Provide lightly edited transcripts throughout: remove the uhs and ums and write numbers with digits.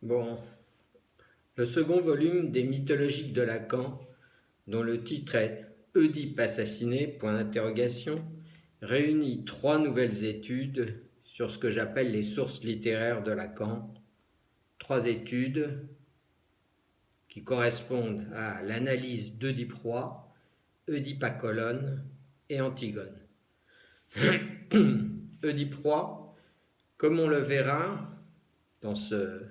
Bon, le second volume des mythologiques de Lacan, dont le titre est Oedipe assassiné, point d'interrogation, réunit 3 nouvelles études sur ce que j'appelle les sources littéraires de Lacan. 3 études qui correspondent à l'analyse d'Oedipe roi, Oedipe à Colonne et Antigone. Oedipe roi, comme on le verra dans ce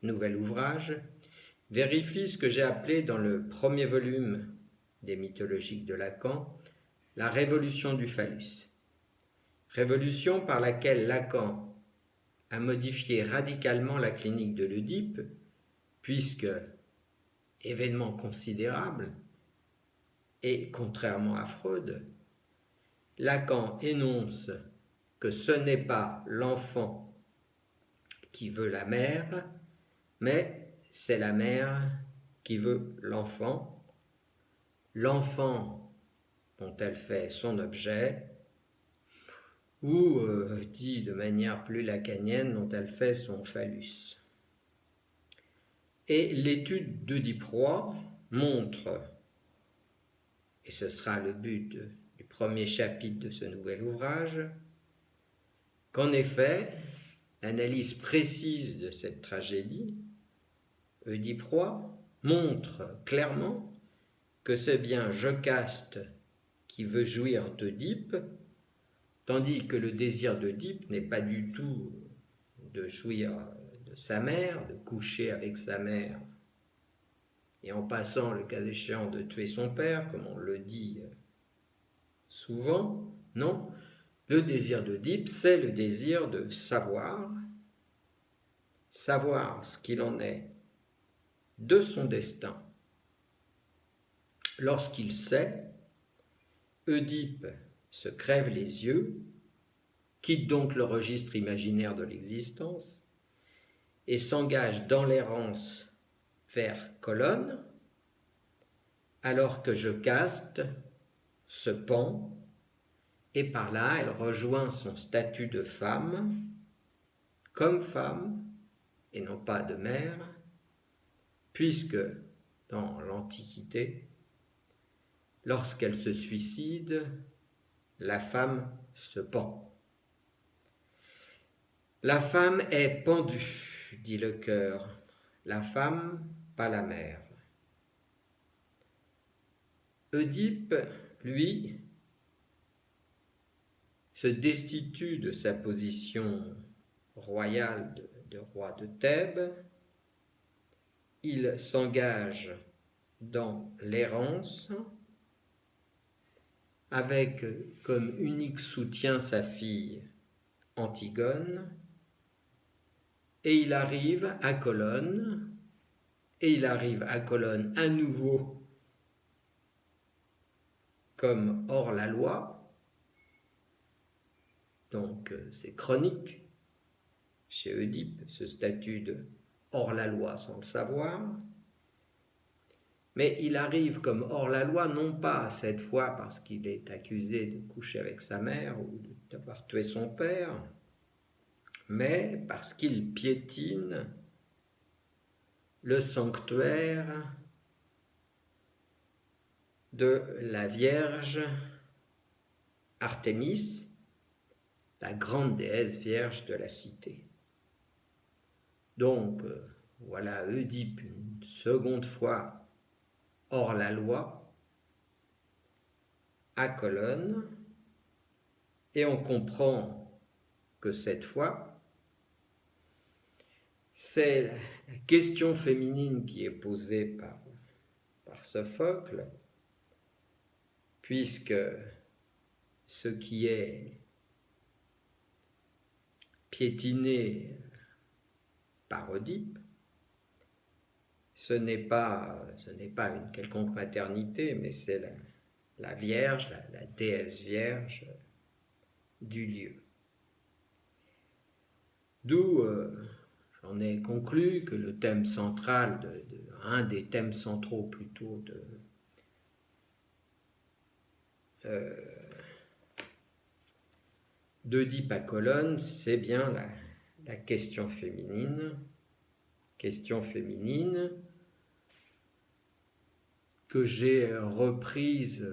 nouvel ouvrage, vérifie ce que j'ai appelé dans le premier volume des mythologiques de Lacan la révolution du phallus. Révolution par laquelle Lacan a modifié radicalement la clinique de l'Oedipe, puisque, événement considérable, et contrairement à Freud, Lacan énonce que ce n'est pas l'enfant qui veut la mère, mais c'est la mère qui veut l'enfant, l'enfant dont elle fait son objet, ou, dit de manière plus lacanienne, dont elle fait son phallus. Et l'étude d'Oedipe roi montre, et ce sera le but du premier chapitre de ce nouvel ouvrage, qu'en effet, l'analyse précise de cette tragédie, Oedipe roi, montre clairement que c'est bien Jocaste qui veut jouir d'Oedipe, tandis que le désir d'Oedipe n'est pas du tout de jouir de sa mère, de coucher avec sa mère, et en passant, le cas échéant, de tuer son père, comme on le dit souvent. Non, le désir d'Oedipe, c'est le désir de savoir ce qu'il en est de son destin. Lorsqu'il sait, Oedipe se crève les yeux, quitte donc le registre imaginaire de l'existence et s'engage dans l'errance vers Colonne, alors que Jocaste se pend et par là elle rejoint son statut de femme, comme femme et non pas de mère, puisque dans l'Antiquité, lorsqu'elle se suicide, la femme se pend. La femme est pendue, dit le chœur, la femme, pas la mère. Oedipe, lui, se destitue de sa position royale de roi de Thèbes, il s'engage dans l'errance avec comme unique soutien sa fille Antigone, et il arrive à Colonne, à nouveau comme hors-la-loi, donc c'est chronique chez Oedipe, ce statut de hors-la-loi sans le savoir, mais il arrive comme hors-la-loi non pas cette fois parce qu'il est accusé de coucher avec sa mère ou d'avoir tué son père, mais parce qu'il piétine le sanctuaire de la Vierge Artémis, la grande déesse vierge de la cité. Donc, voilà Oedipe une seconde fois hors la loi, à Colonne, et on comprend que cette fois, c'est la question féminine qui est posée par Sophocle, puisque ce qui est piétiné par Oedipe, ce n'est pas une quelconque maternité, mais c'est la Vierge, la déesse Vierge du lieu. D'où j'en ai conclu que le thème central, un des thèmes centraux plutôt d'Oedipe à Colonne, c'est bien la question féminine, question féminine que j'ai reprise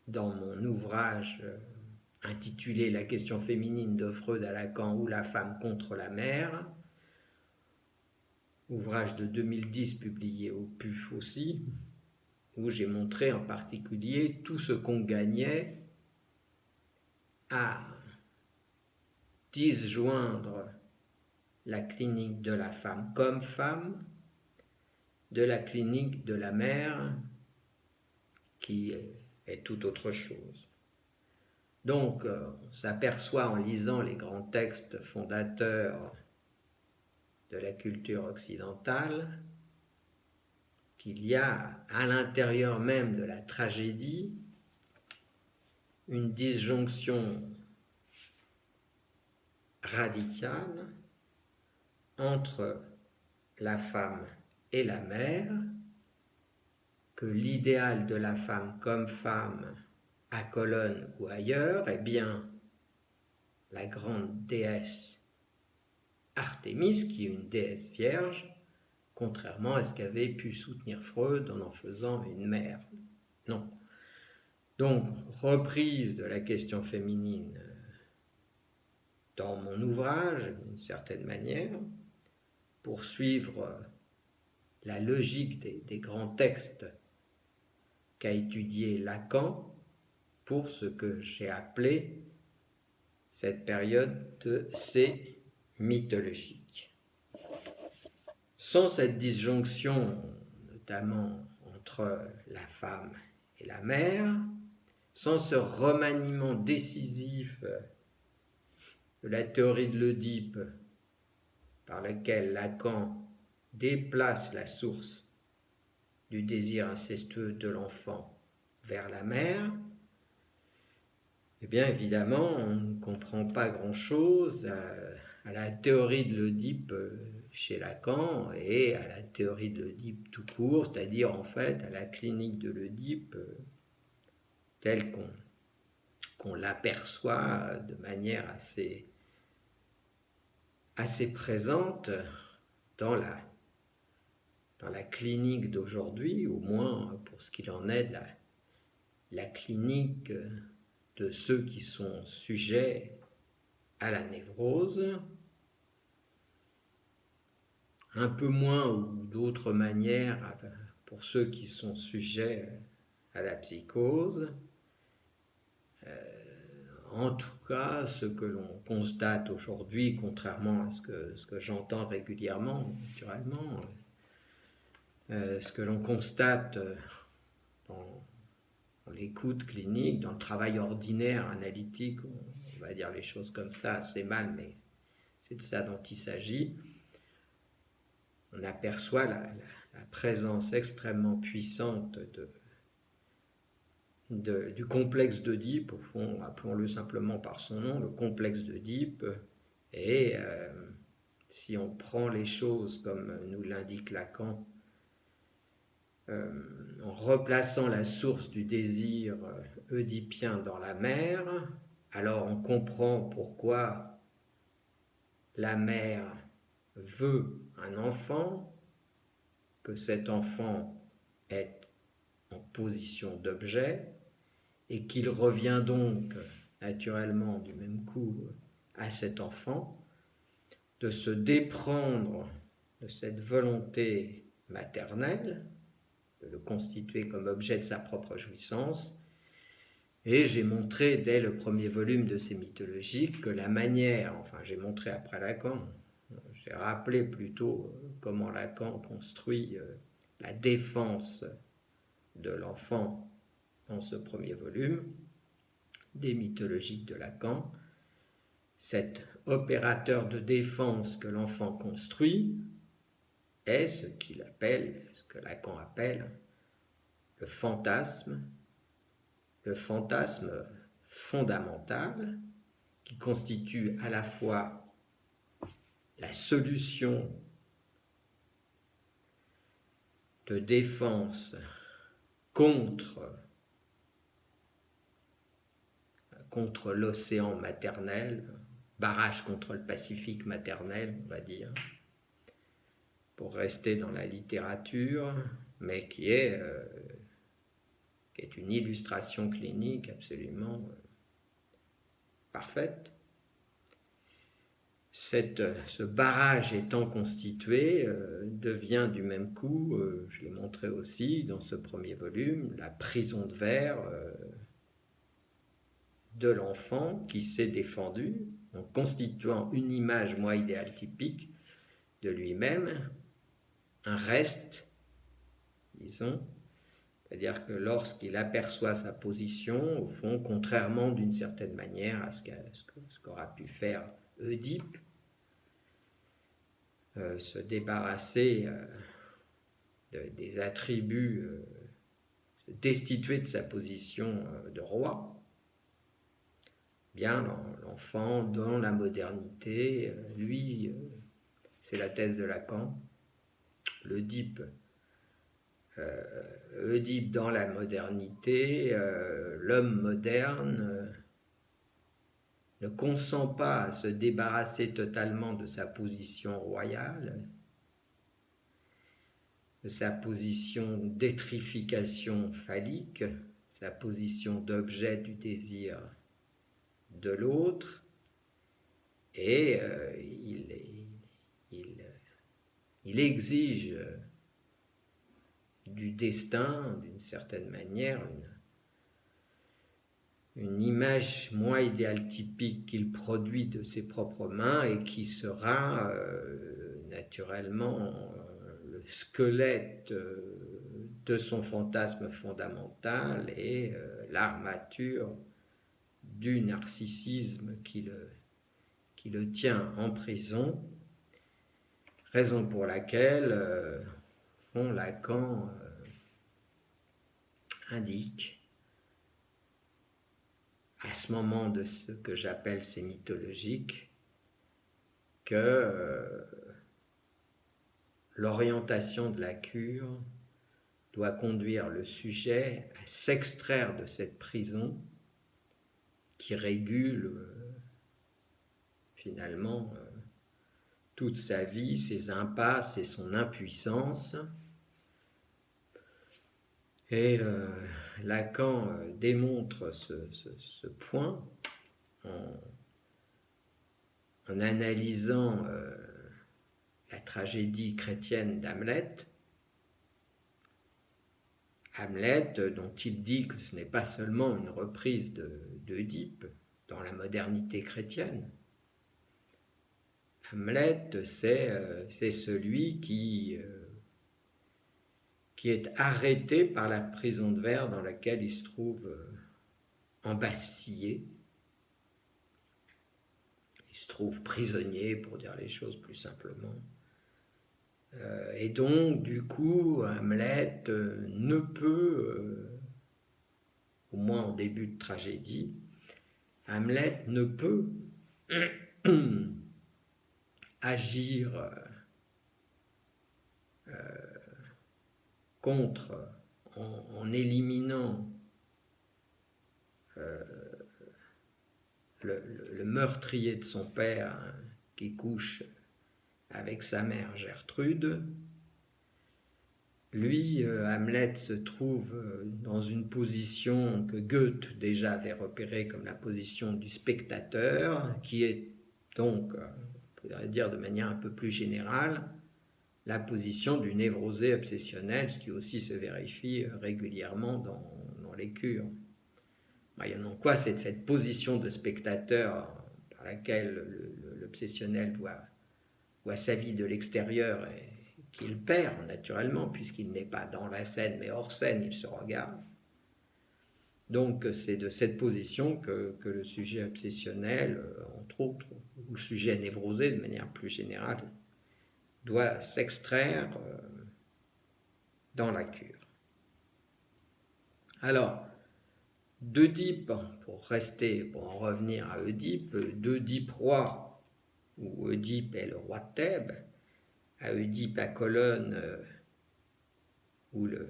dans mon ouvrage intitulé La question féminine de Freud à Lacan ou la femme contre la mère, ouvrage de 2010 publié au PUF aussi, où j'ai montré en particulier tout ce qu'on gagnait à disjoindre la clinique de la femme comme femme de la clinique de la mère qui est tout autre chose. Donc, on s'aperçoit en lisant les grands textes fondateurs de la culture occidentale qu'il y a à l'intérieur même de la tragédie une disjonction radicale entre la femme et la mère, que l'idéal de la femme comme femme à Colonne ou ailleurs est bien la grande déesse Artémis, qui est une déesse vierge, contrairement à ce qu'avait pu soutenir Freud en faisant une mère. Non. Donc, reprise de la question féminine dans mon ouvrage, d'une certaine manière, pour suivre la logique des grands textes qu'a étudié Lacan pour ce que j'ai appelé cette période de C mythologique. Sans cette disjonction, notamment entre la femme et la mère, sans ce remaniement décisif de la théorie de l'Oedipe par laquelle Lacan déplace la source du désir incestueux de l'enfant vers la mère, eh bien évidemment on ne comprend pas grand-chose à la théorie de l'Oedipe chez Lacan et à la théorie de l'Oedipe tout court, c'est-à-dire en fait à la clinique de l'Oedipe telle qu'on l'aperçoit de manière assez présente dans la clinique d'aujourd'hui, au moins pour ce qu'il en est de la clinique de ceux qui sont sujets à la névrose, un peu moins ou d'autres manières pour ceux qui sont sujets à la psychose. En tout cas, ce que l'on constate aujourd'hui, contrairement à ce que j'entends régulièrement, naturellement, ce que l'on constate dans l'écoute clinique, dans le travail ordinaire, analytique, on va dire les choses comme ça assez mal, mais c'est de ça dont il s'agit, on aperçoit la présence extrêmement puissante du complexe d'Oedipe, au fond, appelons-le simplement par son nom, le complexe d'Oedipe, et si on prend les choses comme nous l'indique Lacan, en replaçant la source du désir oedipien dans la mère, alors on comprend pourquoi la mère veut un enfant, que cet enfant est en position d'objet, et qu'il revient donc naturellement du même coup à cet enfant de se déprendre de cette volonté maternelle, de le constituer comme objet de sa propre jouissance. Et j'ai montré dès le premier volume de ces mythologiques que la manière, enfin j'ai montré après Lacan, j'ai rappelé plutôt comment Lacan construit la défense de l'enfant dans ce premier volume des mythologiques de Lacan. Cet opérateur de défense que l'enfant construit est ce que Lacan appelle le fantasme fondamental qui constitue à la fois la solution de défense contre l'océan maternel, barrage contre le Pacifique maternel, on va dire, pour rester dans la littérature, mais qui est une illustration clinique absolument parfaite. Ce barrage étant constitué, devient du même coup, je l'ai montré aussi dans ce premier volume, la prison de verre de l'enfant qui s'est défendu en constituant une image, moi, idéale typique de lui-même, un reste, disons, c'est-à-dire que lorsqu'il aperçoit sa position, au fond, contrairement d'une certaine manière à ce qu'aura pu faire Oedipe, se débarrasser des attributs, se destituer de sa position de roi, bien l'enfant dans la modernité, lui, c'est la thèse de Lacan, l'Oedipe dans la modernité, l'homme moderne ne consent pas à se débarrasser totalement de sa position royale, de sa position d'étrification phallique, sa position d'objet du désir de l'autre, et il exige du destin, d'une certaine manière, une image moins idéale typique qu'il produit de ses propres mains et qui sera naturellement le squelette de son fantasme fondamental et l'armature du narcissisme qui le tient en prison, raison pour laquelle Lacan indique à ce moment de ce que j'appelle ces mythologiques que l'orientation de la cure doit conduire le sujet à s'extraire de cette prison qui régule finalement toute sa vie, ses impasses et son impuissance. Et Lacan démontre ce point en analysant la tragédie chrétienne d'Hamlet. Hamlet, dont il dit que ce n'est pas seulement une reprise d'Oedipe dans la modernité chrétienne. Hamlet, c'est celui qui est arrêté par la prison de verre dans laquelle il se trouve embastillé. Il se trouve prisonnier, pour dire les choses plus simplement. Et donc, du coup, Hamlet ne peut, au moins en début de tragédie, Hamlet ne peut agir contre, en éliminant le meurtrier de son père qui couche avec sa mère Gertrude. Lui, Hamlet se trouve dans une position que Goethe déjà avait repérée comme la position du spectateur, qui est donc, on pourrait dire de manière un peu plus générale, la position du névrosé obsessionnel, ce qui aussi se vérifie régulièrement dans les cures. Moyennant quoi, c'est cette position de spectateur par laquelle l'obsessionnel voit sa vie de l'extérieur et qu'il perd naturellement, puisqu'il n'est pas dans la scène, mais hors scène, il se regarde. Donc c'est de cette position que le sujet obsessionnel, entre autres, ou le sujet névrosé de manière plus générale, doit s'extraire dans la cure. Alors, d'Oedipe, pour en revenir à Oedipe, d'Oedipe roi, où Oedipe est le roi de Thèbes, à Oedipe à Colonne, où le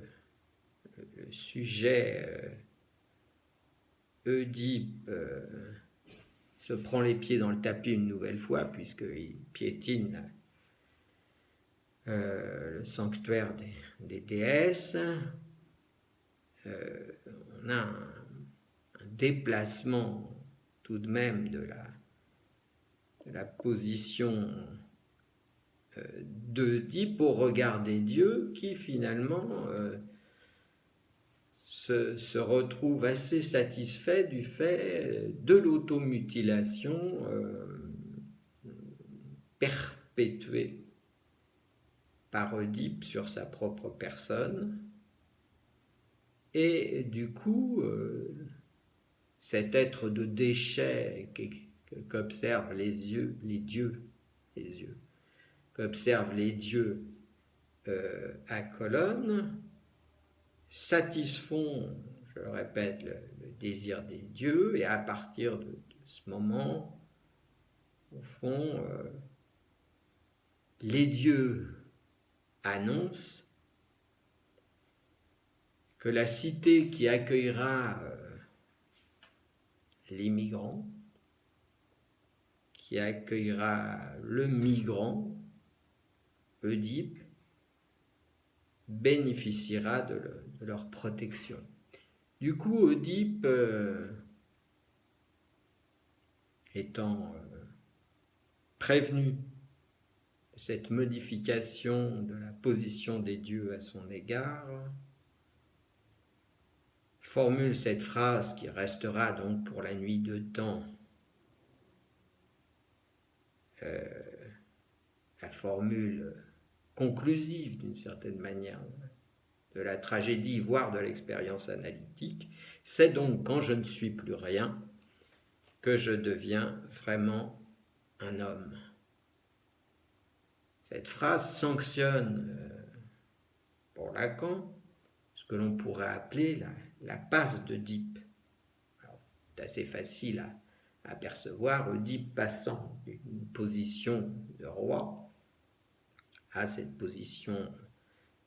sujet Oedipe se prend les pieds dans le tapis une nouvelle fois, puisqu'il piétine le sanctuaire des déesses, on a un déplacement tout de même de la position d'Oedipe au regard des dieux qui finalement se retrouve assez satisfait du fait de l'automutilation perpétuée par Oedipe sur sa propre personne. Et du coup, cet être de déchet qu'observent qu'observent les dieux à Colonne, satisfont, je le répète, le désir des dieux, et à partir de ce moment, au fond, les dieux annoncent que la cité qui accueillera les migrants, qui accueillera le migrant, Oedipe, bénéficiera de leur protection. Du coup, Oedipe, étant prévenu de cette modification de la position des dieux à son égard, formule cette phrase qui restera donc pour la nuit de temps la formule conclusive d'une certaine manière de la tragédie, voire de l'expérience analytique. C'est donc quand je ne suis plus rien que je deviens vraiment un homme. Cette phrase sanctionne pour Lacan ce que l'on pourrait appeler la passe d'Oedipe. C'est assez facile à apercevoir Oedipe passant d'une position de roi à cette position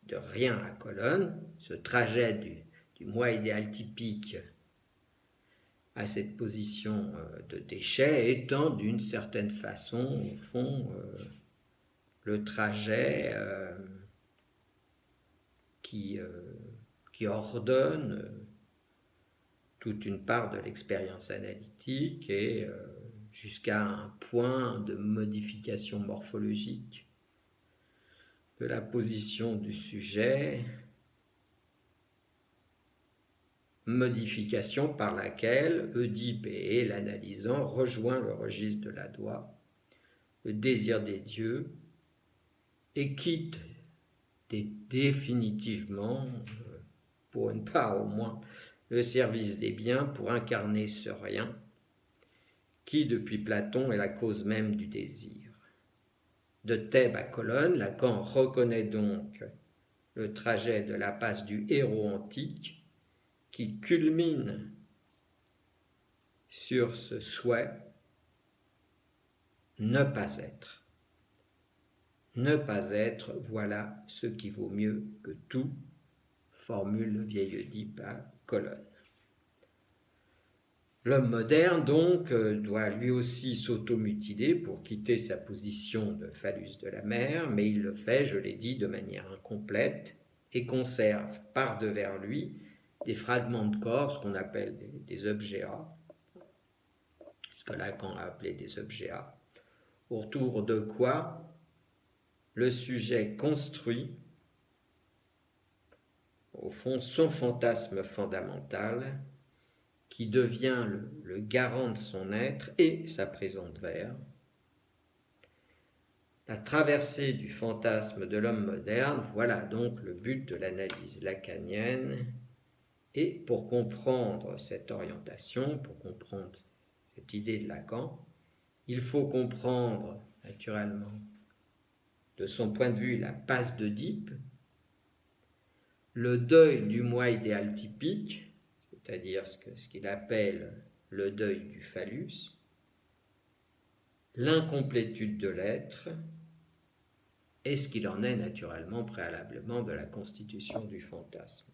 de rien à Colonne, ce trajet du moi idéal typique à cette position de déchet étant d'une certaine façon, au fond, le trajet qui ordonne toute une part de l'expérience analytique et jusqu'à un point de modification morphologique de la position du sujet, modification par laquelle Oedipe et l'analysant rejoint le registre de la Doua, le désir des dieux, et quitte définitivement, pour une part au moins, le service des biens pour incarner ce rien qui, depuis Platon, est la cause même du désir. De Thèbes à Colonne, Lacan reconnaît donc le trajet de la passe du héros antique qui culmine sur ce souhait ne pas être. Ne pas être, voilà ce qui vaut mieux que tout, formule le vieil Oedipe à Colonne. L'homme moderne, donc, doit lui aussi s'automutiler pour quitter sa position de phallus de la mer, mais il le fait, je l'ai dit, de manière incomplète et conserve par-devers lui des fragments de corps, ce qu'on appelle des objets A, ce que Lacan a appelé des objets A, autour de quoi le sujet construit, au fond, son fantasme fondamental, qui devient le garant de son être et sa prison de verre. La traversée du fantasme de l'homme moderne, voilà donc le but de l'analyse lacanienne. Et pour comprendre cette orientation, pour comprendre cette idée de Lacan, il faut comprendre naturellement, de son point de vue, la passe d'Oedipe, le deuil du moi idéal typique, c'est-à-dire ce qu'il appelle le deuil du phallus, l'incomplétude de l'être, et ce qu'il en est naturellement préalablement de la constitution du fantasme.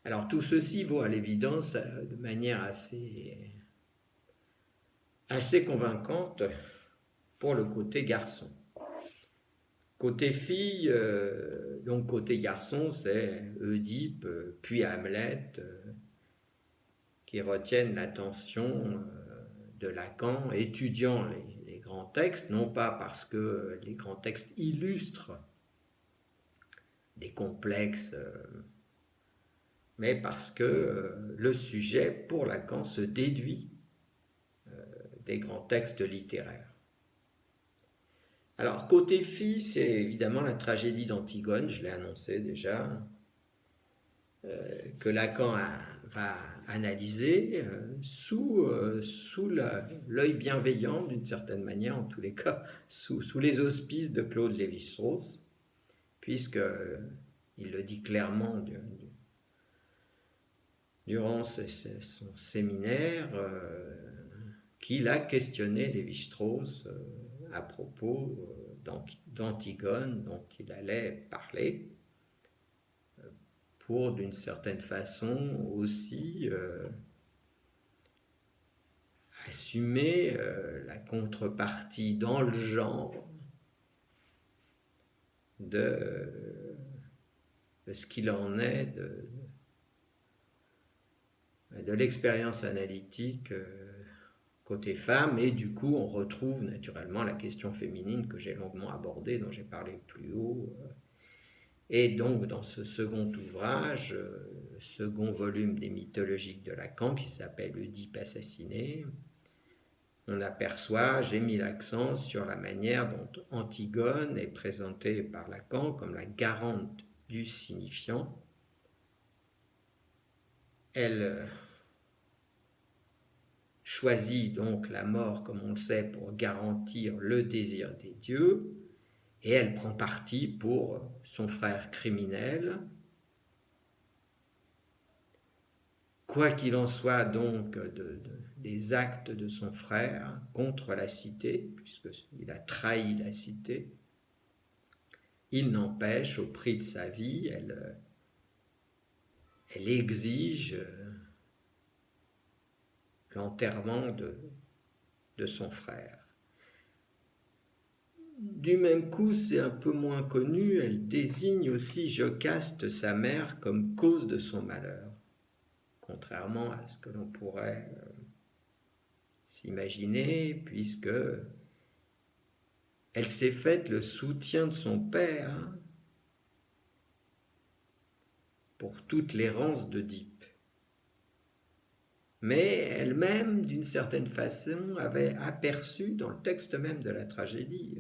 Alors tout ceci vaut à l'évidence de manière assez convaincante pour le côté garçon. Côté fille, donc côté garçon, c'est Oedipe, puis Hamlet, qui retiennent l'attention de Lacan, étudiant les grands textes, non pas parce que les grands textes illustrent des complexes, mais parce que le sujet, pour Lacan, se déduit des grands textes littéraires. Alors, côté fille, c'est évidemment la tragédie d'Antigone, je l'ai annoncé déjà, que Lacan va analyser sous l'œil bienveillant, d'une certaine manière, en tous les cas, sous les auspices de Claude Lévi-Strauss, puisqu'il le dit clairement durant son séminaire, qu'il a questionné Lévi-Strauss à propos d'Antigone, dont il allait parler, pour d'une certaine façon aussi assumer la contrepartie dans le genre de ce qu'il en est de l'expérience analytique côté femme, et du coup on retrouve naturellement la question féminine que j'ai longuement abordée, dont j'ai parlé plus haut. Et donc dans ce second ouvrage, second volume des mythologiques de Lacan, qui s'appelle Oedipe assassiné, on aperçoit, j'ai mis l'accent sur la manière dont Antigone est présentée par Lacan comme la garante du signifiant. Elle choisit donc la mort, comme on le sait, pour garantir le désir des dieux, et elle prend parti pour son frère criminel. Quoi qu'il en soit donc des actes de son frère contre la cité, puisqu'il a trahi la cité, il n'empêche, au prix de sa vie, elle exige l'enterrement de son frère. Du même coup, c'est un peu moins connu, elle désigne aussi Jocaste, sa mère, comme cause de son malheur, contrairement à ce que l'on pourrait s'imaginer, puisque elle s'est faite le soutien de son père pour toute l'errance d'Oedipe. Mais elle-même, d'une certaine façon, avait aperçu, dans le texte même de la tragédie,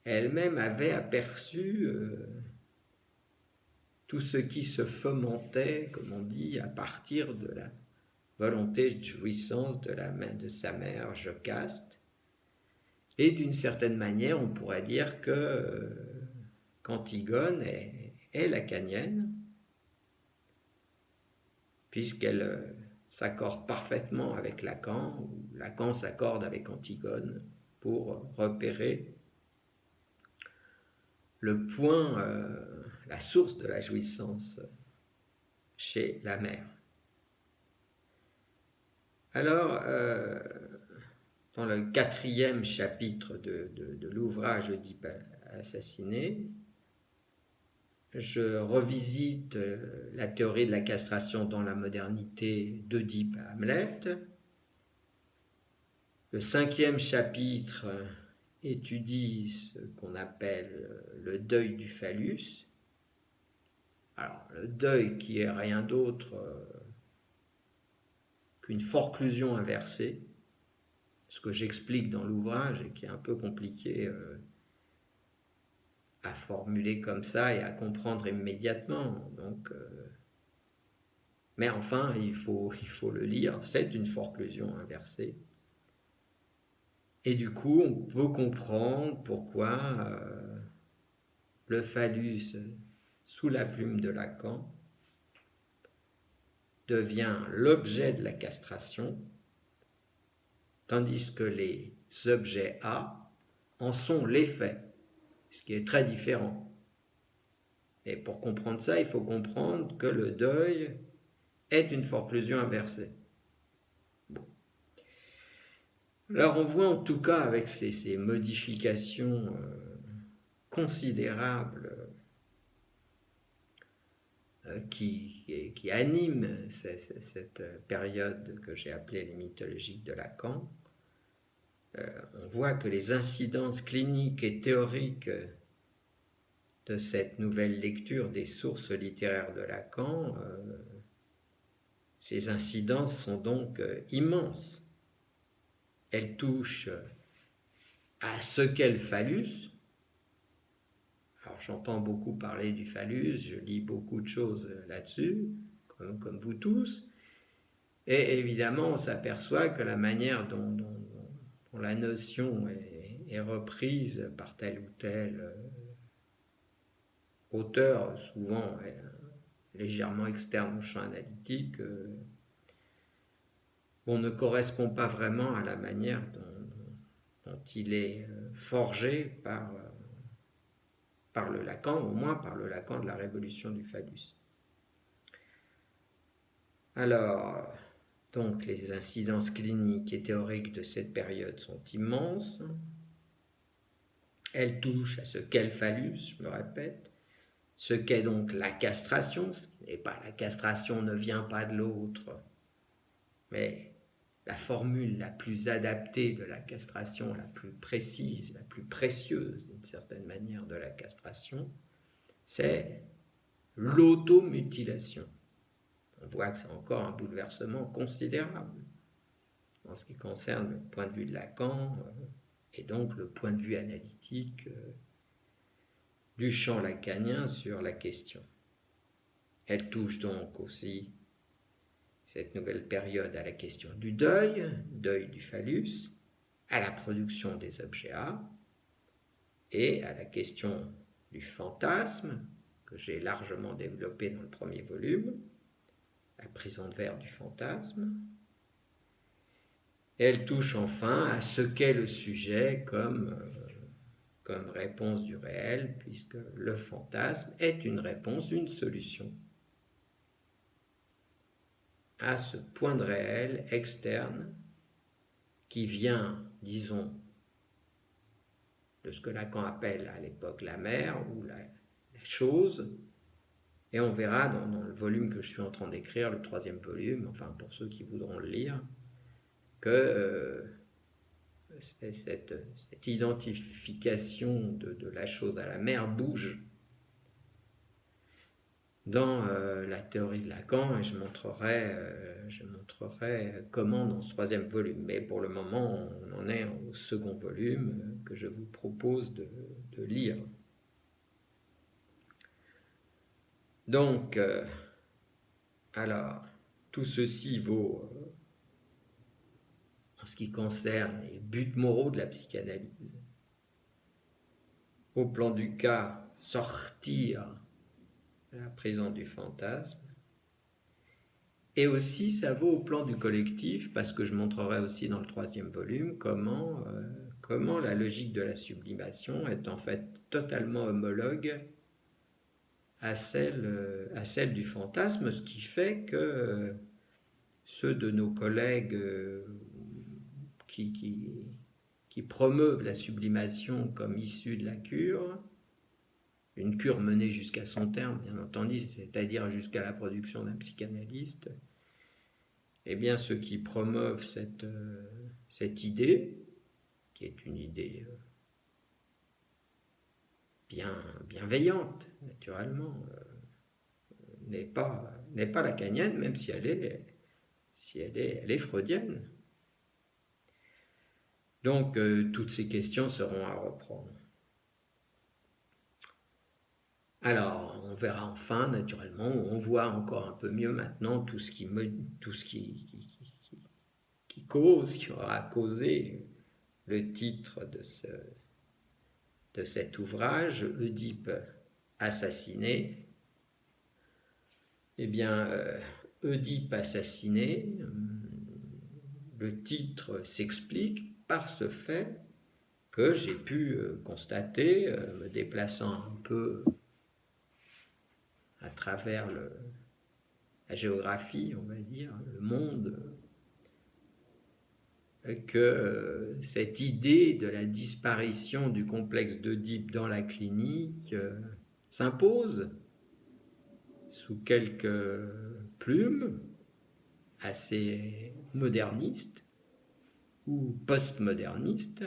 elle-même avait aperçu tout ce qui se fomentait, comme on dit, à partir de la volonté de jouissance de sa mère Jocaste. Et d'une certaine manière, on pourrait dire qu'Antigone est lacanienne, puisqu'elle s'accorde parfaitement avec Lacan, ou Lacan s'accorde avec Antigone pour repérer le point, la source de la jouissance chez la mère. Alors, dans le 4e chapitre de l'ouvrage Oedipe assassiné, je revisite la théorie de la castration dans la modernité d'Oedipe à Hamlet. Le 5e chapitre étudie ce qu'on appelle le deuil du phallus. Alors, le deuil qui est rien d'autre qu'une forclusion inversée, ce que j'explique dans l'ouvrage et qui est un peu compliqué à formuler comme ça et à comprendre immédiatement. Donc, mais enfin, il faut le lire, c'est une forclusion inversée. Et du coup, on peut comprendre pourquoi le phallus, sous la plume de Lacan, devient l'objet de la castration, tandis que les objets A en sont l'effet, ce qui est très différent. Et pour comprendre ça, il faut comprendre que le deuil est une forclusion inversée. Bon. Alors on voit en tout cas avec ces modifications considérable qui anime cette période que j'ai appelée les mythologiques de Lacan. On voit que les incidences cliniques et théoriques de cette nouvelle lecture des sources littéraires de Lacan, ces incidences sont donc immenses. Elles touchent à ce qu'est le phallus. Alors j'entends beaucoup parler du phallus, je lis beaucoup de choses là-dessus, comme vous tous, et évidemment on s'aperçoit que la manière dont la notion est reprise par tel ou tel auteur, souvent légèrement externe au champ analytique, ne correspond pas vraiment à la manière dont il est forgé par le Lacan, au moins par le Lacan de la révolution du phallus. Alors, donc les incidences cliniques et théoriques de cette période sont immenses. Elles touchent à ce qu'est le phallus, je me répète, ce qu'est donc la castration, et pas la castration ne vient pas de l'autre, mais la formule la plus adaptée de la castration, la plus précise, la plus précieuse d'une certaine manière de la castration, c'est l'automutilation. On voit que c'est encore un bouleversement considérable en ce qui concerne le point de vue de Lacan et donc le point de vue analytique du champ lacanien sur la question. Elle touche donc aussi cette nouvelle période à la question du deuil du phallus, à la production des objets A et à la question du fantasme que j'ai largement développé dans le premier volume, la prison de verre du fantasme. Et elle touche enfin à ce qu'est le sujet comme réponse du réel, puisque le fantasme est une réponse, une solution à ce point de réel externe qui vient, disons, de ce que Lacan appelle à l'époque la mer ou la chose. Et on verra dans le volume que je suis en train d'écrire, le troisième volume, enfin pour ceux qui voudront le lire, que cette identification de la chose à la mer bouge dans la théorie de Lacan, et je montrerai comment dans ce troisième volume. Mais pour le moment, on en est au second volume que je vous propose de lire. Donc, alors, tout ceci vaut, en ce qui concerne les buts moraux de la psychanalyse, au plan du cas, sortir de la prison du fantasme, et aussi ça vaut au plan du collectif, parce que je montrerai aussi dans le troisième volume comment la logique de la sublimation est en fait totalement homologue à celle du fantasme, ce qui fait que ceux de nos collègues qui promeuvent la sublimation comme issue de la cure, une cure menée jusqu'à son terme, bien entendu, c'est-à-dire jusqu'à la production d'un psychanalyste, eh bien ceux qui promeuvent cette idée, qui est une idée bienveillante, naturellement, n'est pas lacanienne, même si elle est freudienne. Donc, toutes ces questions seront à reprendre. Alors, on verra enfin, naturellement, on voit encore un peu mieux maintenant tout ce qui cause, qui aura causé le titre de cet ouvrage, Oedipe assassiné. Eh bien, Oedipe assassiné, le titre s'explique par ce fait que j'ai pu constater, me déplaçant un peu à travers la géographie, on va dire, le monde, que cette idée de la disparition du complexe d'Oedipe dans la clinique s'impose sous quelques plumes assez modernistes ou postmodernistes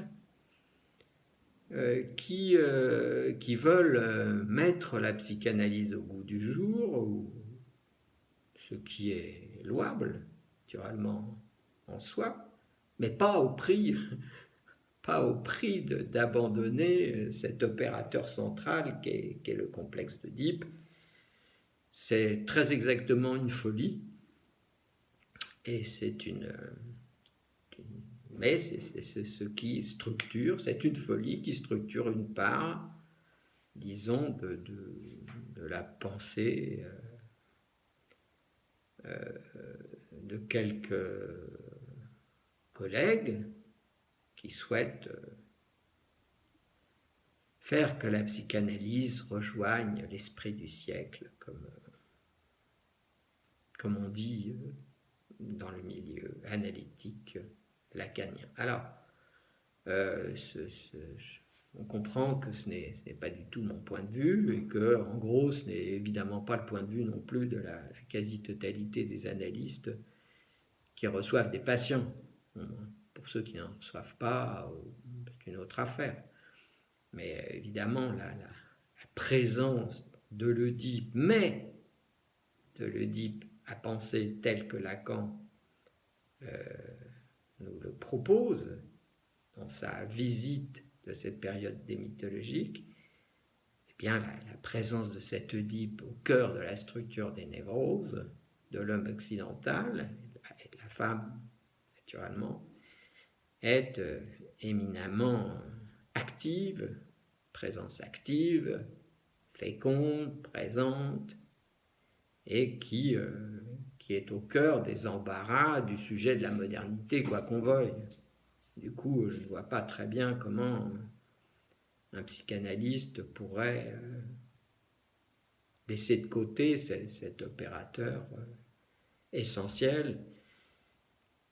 qui veulent mettre la psychanalyse au goût du jour, ce qui est louable, naturellement, en soi, mais pas au prix d'abandonner cet opérateur central qu'est le complexe d'Oedipe. C'est très exactement une folie, et mais c'est ce qui structure, c'est une folie qui structure une part, disons, de la pensée de quelques collègues qui souhaitent faire que la psychanalyse rejoigne l'esprit du siècle, comme on dit dans le milieu analytique lacanien. Alors, on comprend que ce n'est pas du tout mon point de vue et que, en gros, ce n'est évidemment pas le point de vue non plus de la quasi-totalité des analystes qui reçoivent des patients. Pour ceux qui n'en reçoivent pas, c'est une autre affaire. Mais évidemment, la présence de l'Oedipe, mais de l'Oedipe à penser tel que Lacan nous le propose dans sa visite de cette période démythologique, eh bien la présence de cet Oedipe au cœur de la structure des névroses de l'homme occidental et de la femme, naturellement, est éminemment active, présence active, féconde, présente, et qui est au cœur des embarras du sujet de la modernité, quoi qu'on veuille. Du coup, je ne vois pas très bien comment un psychanalyste pourrait laisser de côté cet opérateur essentiel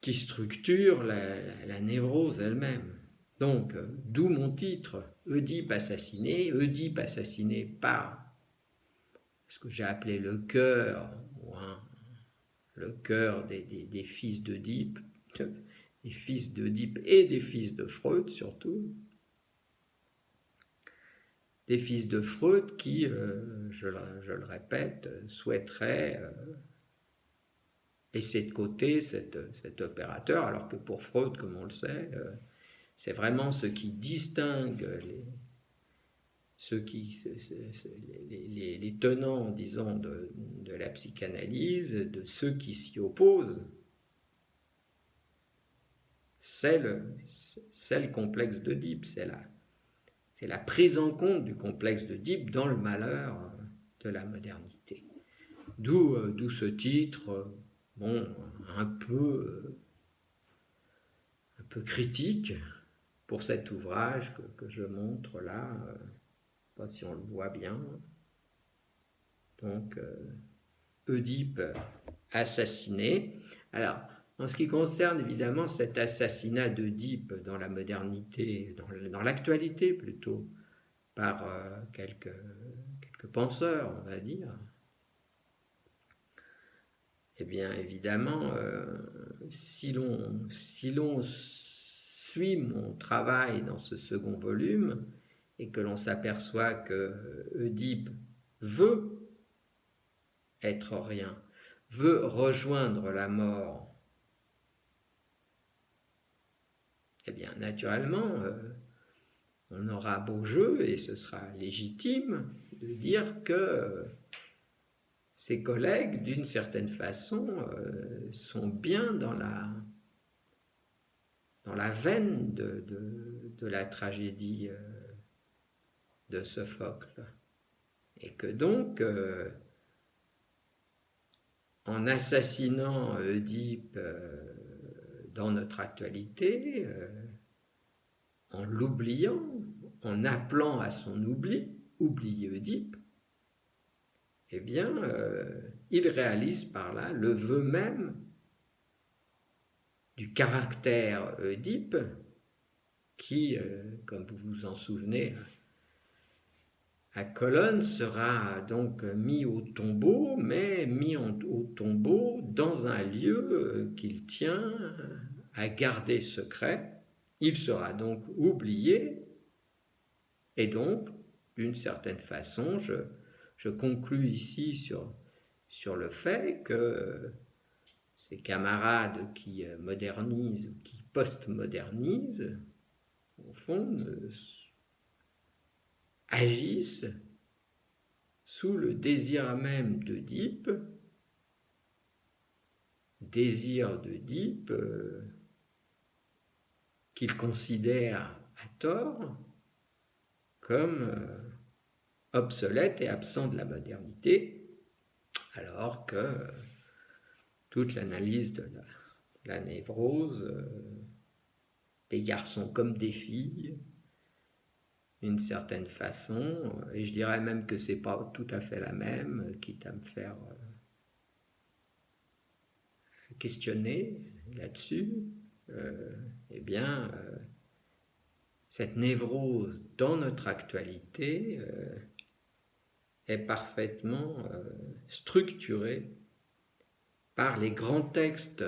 qui structure la névrose elle-même. Donc, d'où mon titre, Oedipe assassiné par ce que j'ai appelé le cœur, le cœur des fils d'Oedipe, des fils d'Oedipe et des fils de Freud surtout, des fils de Freud qui, je le répète, souhaiteraient laisser de côté cet opérateur, alors que pour Freud, comme on le sait, c'est vraiment ce qui distingue les tenants, disons, de la psychanalyse de ceux qui s'y opposent. C'est le complexe d'Oedipe, c'est la prise en compte du complexe d'Oedipe dans le malheur de la modernité. D'où ce titre, un peu critique pour cet ouvrage que je montre là, je ne sais pas si on le voit bien. Donc, Oedipe assassiné. Alors, en ce qui concerne évidemment cet assassinat d'Oedipe dans la modernité, dans l'actualité plutôt, par quelques penseurs, on va dire, eh bien évidemment, si l'on suit mon travail dans ce second volume et que l'on s'aperçoit que Oedipe veut être rien, veut rejoindre la mort, eh bien naturellement, on aura beau jeu et ce sera légitime de dire que ses collègues, d'une certaine façon, sont bien dans la veine de la tragédie de Sophocle. Et que donc, en assassinant Oedipe dans notre actualité, en l'oubliant, en appelant à son oublier Oedipe, eh bien, il réalise par là le vœu même du caractère Oedipe, qui, comme vous vous en souvenez, à Colonne sera donc mis au tombeau, mais mis au tombeau dans un lieu qu'il tient à garder secret. Il sera donc oublié, et donc, d'une certaine façon, je conclus ici sur le fait que ces camarades qui modernisent ou qui postmodernisent, au fond, agissent sous le désir même d'Oedipe, désir d'Oedipe qu'ils considèrent à tort comme obsolète et absent de la modernité, alors que toute l'analyse de la névrose, des garçons comme des filles, d'une certaine façon, et je dirais même que c'est pas tout à fait la même, quitte à me faire questionner là-dessus, eh bien, cette névrose dans notre actualité est parfaitement structurée par les grands textes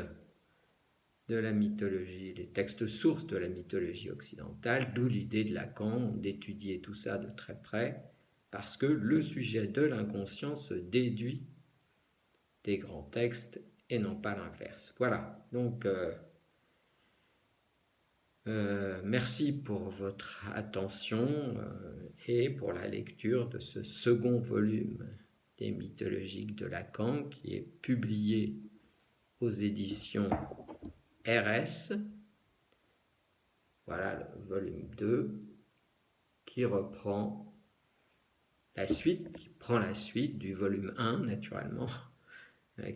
de la mythologie, les textes sources de la mythologie occidentale, d'où l'idée de Lacan d'étudier tout ça de très près, parce que le sujet de l'inconscient se déduit des grands textes et non pas l'inverse. Voilà, donc merci pour votre attention et pour la lecture de ce second volume des mythologiques de Lacan qui est publié aux éditions RS. Voilà le volume 2 qui reprend la suite, qui prend la suite du volume 1 naturellement,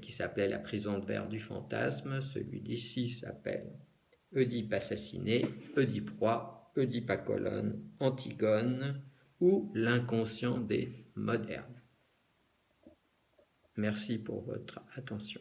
qui s'appelait La prison de verre du fantasme. Celui d'ici s'appelle Oedipe assassiné, Oedipe roi, Oedipe à Colonne, Antigone ou l'inconscient des modernes. Merci pour votre attention.